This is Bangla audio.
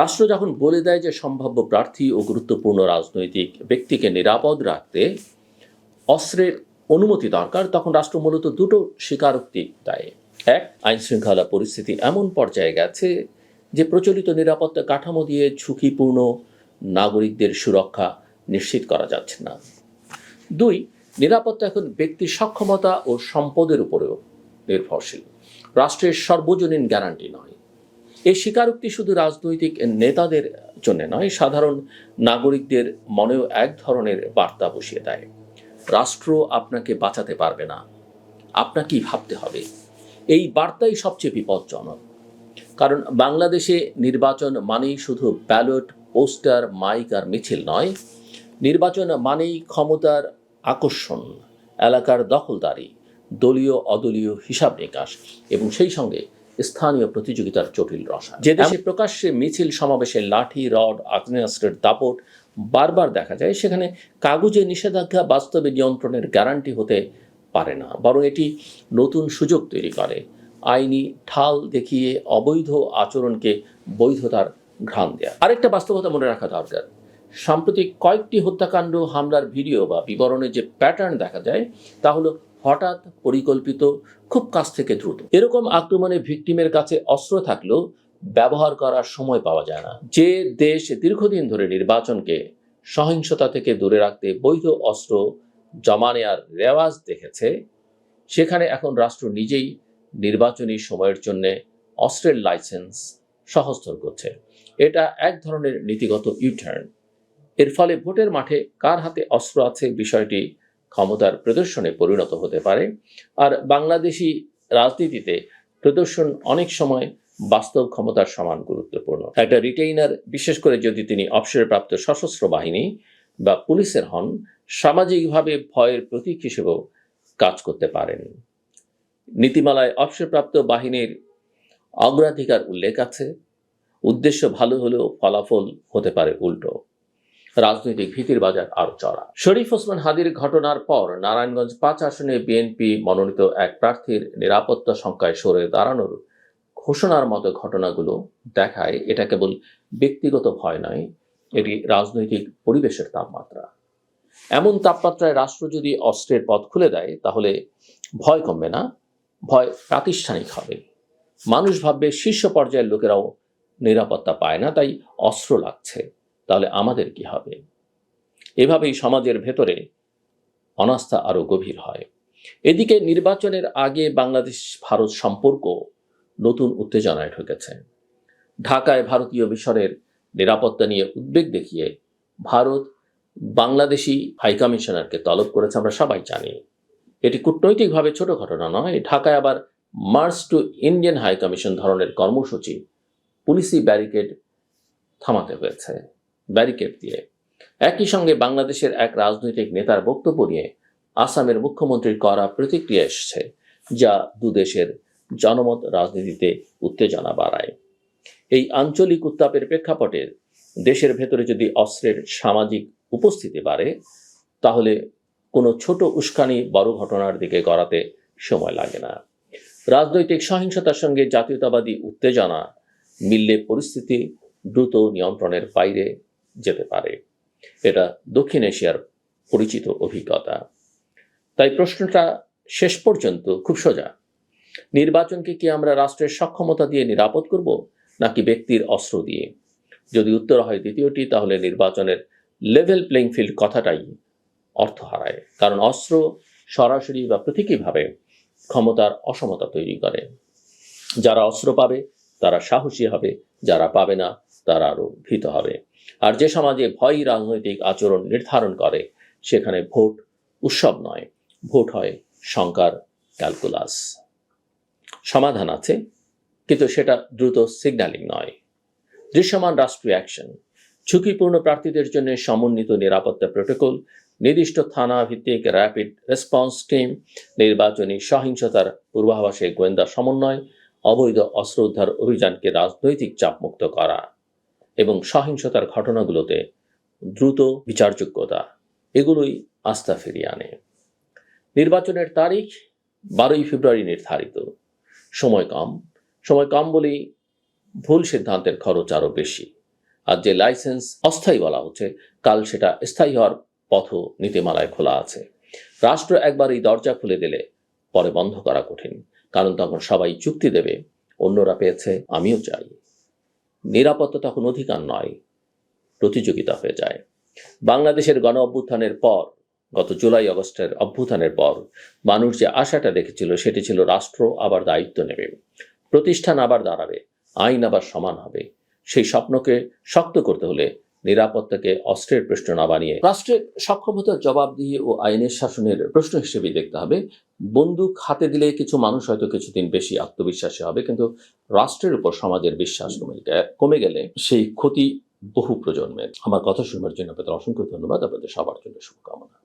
রাষ্ট্র যখন বলে দেয় যে সম্ভাব্য প্রার্থী ও গুরুত্বপূর্ণ রাজনৈতিক ব্যক্তিকে নিরাপদ রাখতে অস্ত্রের অনুমতি দরকার, তখন রাষ্ট্র মূলত দুটো স্বীকারোক্তি দেয়। এক, আইন শৃঙ্খলা পরিস্থিতি এমন পর্যায়ে গেছে যে প্রচলিত নিরাপত্তা কাঠামো দিয়ে ঝুঁকিপূর্ণ নাগরিকদের সুরক্ষা নিশ্চিত করা যাচ্ছে না। দুই, নিরাপত্তা এখন ব্যক্তির সক্ষমতা ও সম্পদের উপরেও নির্ভরশীল, রাষ্ট্রের সর্বজনীন গ্যারান্টি নয়। এই স্বীকারোক্তি শুধু রাজনৈতিক নেতাদের জন্য নয়, সাধারণ নাগরিকদের মনেও এক ধরনের বার্তা বসিয়ে দেয়। রাষ্ট্র আপনাকে বাঁচাতে পারবে না, আপনাকেই ভাবতে হবে। এই বার্তাই সবচেয়ে বিপজ্জনক, কারণ বাংলাদেশে নির্বাচন মানেই শুধু ব্যালট, পোস্টার, মাইক আর মিছিল নয়। নির্বাচন মানেই ক্ষমতার আকর্ষণ, এলাকার দখলদারি, দলীয় অদলীয় হিসাব নিকাশ এবং সেই সঙ্গে স্থানীয় প্রতিযোগিতার জটিল রসা। যে দেশে প্রকাশ্যে মিছিল, সমাবেশে লাঠি, রড, আগ্নেয়াস্ত্রের দাপট বারবার দেখা যায়, সেখানে কাগজে নিষেধাজ্ঞা বাস্তবে নিয়ন্ত্রণের গ্যারান্টি হতে পারে না, বরং এটি নতুন সুযোগ তৈরি করে। আইনি ঢাল দেখিয়ে অবৈধ আচরণকে বৈধতার ঘ্রাণ দেয়া। আরেকটা বাস্তবতা মনে রাখা দরকার, সাম্প্রতিক কয়েকটি হত্যাকাণ্ড, হামলার ভিডিও বা বিবরণে যে প্যাটার্ন দেখা যায় তা হলো হঠাৎ, পরিকল্পিত, খুব কাছ থেকে দ্রুত। এরকম আক্রমণে ভিকটিমের কাছে অস্ত্র থাকলেও ব্যবহার করার সময় পাওয়া যায় না। যে দেশ দীর্ঘদিন ধরে নির্বাচনকে সহিংসতা থেকে দূরে রাখতে বৈধ অস্ত্র জমা নেওয়ার রেওয়াজ দেখেছে, সেখানে এখন রাষ্ট্র নিজেই নির্বাচনী সময়ের জন্য অস্ত্রের লাইসেন্স সহজতর করছে। এটা এক ধরনের নীতিগত ইউটার্ন। এর ফলে ভোটের মাঠে কার হাতে অস্ত্র আছে বিষয়টি ক্ষমতার প্রদর্শনে পরিণত হতে পারে। আর বাংলাদেশি রাজনীতিতে প্রদর্শন অনেক সময় বাস্তব ক্ষমতার সমান গুরুত্বপূর্ণ। একটা রিটেইনার, বিশেষ করে যদি তিনি অবসরপ্রাপ্ত সশস্ত্র বাহিনী বা পুলিশের হন, সামাজিকভাবে ভয়ের প্রতীক হিসেবেও কাজ করতে পারেন। নীতিমালায় অবসরপ্রাপ্ত বাহিনীর অগ্রাধিকার উল্লেখ আছে। উদ্দেশ্য ভালো হলেও ফলাফল হতে পারে উল্টো। রাজনৈতিক ভীতির বাজার আরো চড়া। শরীফ ওসমান হাদির ঘটনার পর নারায়ণগঞ্জ 5 আসনে বিএনপি মনোনীত এক প্রার্থীর নিরাপত্তা সংখ্যায় সরে দাঁড়ানোর ঘোষণার মতো ঘটনাগুলো দেখায় এটা কেবল ব্যক্তিগত ভয় নয়, এটি রাজনৈতিক পরিবেশের তাপমাত্রা। এমন তাপমাত্রায় রাষ্ট্র যদি অস্ত্রের পথ খুলে দেয়, তাহলে ভয় কমবে না, ভয় প্রাতিষ্ঠানিক হবে। মানুষ ভাববে শীর্ষ পর্যায়ের লোকেরাও নিরাপত্তা পায় না, তাই অস্ত্র লাগছে, তাহলে আমাদের কি হবে? এভাবেই সমাজের ভেতরে অনাস্থা আরো গভীর হয়। এদিকে নির্বাচনের আগে বাংলাদেশ ভারত সম্পর্ক নতুন উত্তেজনায় ঢুকেছে। ঢাকায় ভারতীয় মিশনের নিরাপত্তা নিয়ে উদ্বেগ দেখিয়ে ভারত বাংলাদেশি হাইকমিশনারকে তলব করেছে, আমরা সবাই জানি। এটি কূটনৈতিকভাবে ছোট ঘটনা নয়। ঢাকায় আবার মার্চ টু ইন্ডিয়ান হাইকমিশন ধরনের কর্মসূচি পুলিশি ব্যারিকেড থামাতে হয়েছে, ব্যারিকেড দিয়ে। একই সঙ্গে বাংলাদেশের এক রাজনৈতিক নেতার বক্তব্য নিয়ে আসামের মুখ্যমন্ত্রীর কড়া প্রতিক্রিয়া এসেছে, যা দুদেশের জনমত রাজনীতিতে উত্তেজনা বাড়ায়। এই আঞ্চলিক উত্তাপের প্রেক্ষাপটে দেশের ভেতরে যদি অস্ত্রের সামাজিক উপস্থিতি বাড়ে, তাহলে কোনো ছোট উস্কানি বড় ঘটনার দিকে গড়াতে সময় লাগে না। রাজনৈতিক সহিংসতার সঙ্গে জাতীয়তাবাদী উত্তেজনা মিললে পরিস্থিতি দ্রুত নিয়ন্ত্রণের বাইরে যেতে পারে। এটা দক্ষিণ এশিয়ার পরিচিত অভিজ্ঞতা। তাই প্রশ্নটা শেষ পর্যন্ত খুব সোজা। নির্বাচনকে কি আমরা রাষ্ট্রের সক্ষমতা দিয়ে নিরাপদ করব, নাকি ব্যক্তির অস্ত্র দিয়ে? যদি উত্তর হয় দ্বিতীয়টি, তাহলে নির্বাচনের লেভেল প্লেইং ফিল্ড কথাটাই অর্থ হারায়, কারণ অস্ত্র সরাসরি বা প্রতীকীভাবে ক্ষমতার অসমতা তৈরি করে। যারা অস্ত্র পাবে তারা সাহসী হবে, যারা পাবে না তারা আরো ভীত হবে। আর যে সমাজে ভয়ই রাজনৈতিক আচরণ নির্ধারণ করে, সেখানে ভোট উৎসব নয়, ভোট হয় শঙ্কার ক্যালকুলাস। সমাধান আছে, কিন্তু সেটা দ্রুত সিগন্যালিং নয়। দৃশ্যমান রাষ্ট্রীয় অ্যাকশন, ঝুঁকিপূর্ণ প্রার্থীদের জন্য সমন্বিত নিরাপত্তা প্রোটোকল, নির্দিষ্ট থানা ভিত্তিক র্যাপিড রেসপন্স টিম, নির্বাচনী সহিংসতার পূর্বাভাসে গোয়েন্দা সমন্বয়, অবৈধ অস্ত্র উদ্ধার অভিযানকে রাজনৈতিক চাপমুক্ত করা এবং সহিংসতার ঘটনাগুলোতে দ্রুত বিচারযোগ্যতা, এগুলোই আস্থা ফিরিয়ে আনে। নির্বাচনের তারিখ 12ই ফেব্রুয়ারি নির্ধারিত। সময় কম বলেই ভুল সিদ্ধান্তের খরচ আরো বেশি। আর যে লাইসেন্স অস্থায়ী বলা হচ্ছে, কাল সেটা স্থায়ী হওয়ার পথও নীতিমালায় খোলা আছে। রাষ্ট্র একবার এই দরজা খুলে দিলে পরে বন্ধ করা কঠিন, কারণ তখন সবাই চুক্তি দেবে, অন্যরা পেয়েছে আমিও চাই। নিরাপত্তা তখন অধিকার নয়, প্রতিযোগিতা হয়ে যায়। বাংলাদেশের গণ অভ্যুত্থানের পর, গত জুলাই আগস্টের অভ্যুত্থানের পর মানুষ যে আশাটা দেখেছিল সেটি ছিল রাষ্ট্র আবার দায়িত্ব নেবে, প্রতিষ্ঠান আবার দাঁড়াবে, আইন আবার সমান হবে। সেই স্বপ্নকে শক্ত করতে হলে নিরাপত্তাকে অস্ত্রের প্রশ্ন না বানিয়ে রাষ্ট্রের সক্ষমতার জবাবদিহি ও আইনের শাসনের প্রশ্ন হিসেবে দেখতে হবে। বন্দুক হাতে দিলে কিছু মানুষ হয়তো কিছুদিন বেশি আত্মবিশ্বাসী হবে, কিন্তু রাষ্ট্রের উপর সমাজের বিশ্বাস কমে গেলে সেই ক্ষতি বহু প্রজন্মের। আমার কথা শুনবার জন্য আপনাদের অসংখ্য ধন্যবাদ। আপনাদের সবার জন্য শুভকামনা।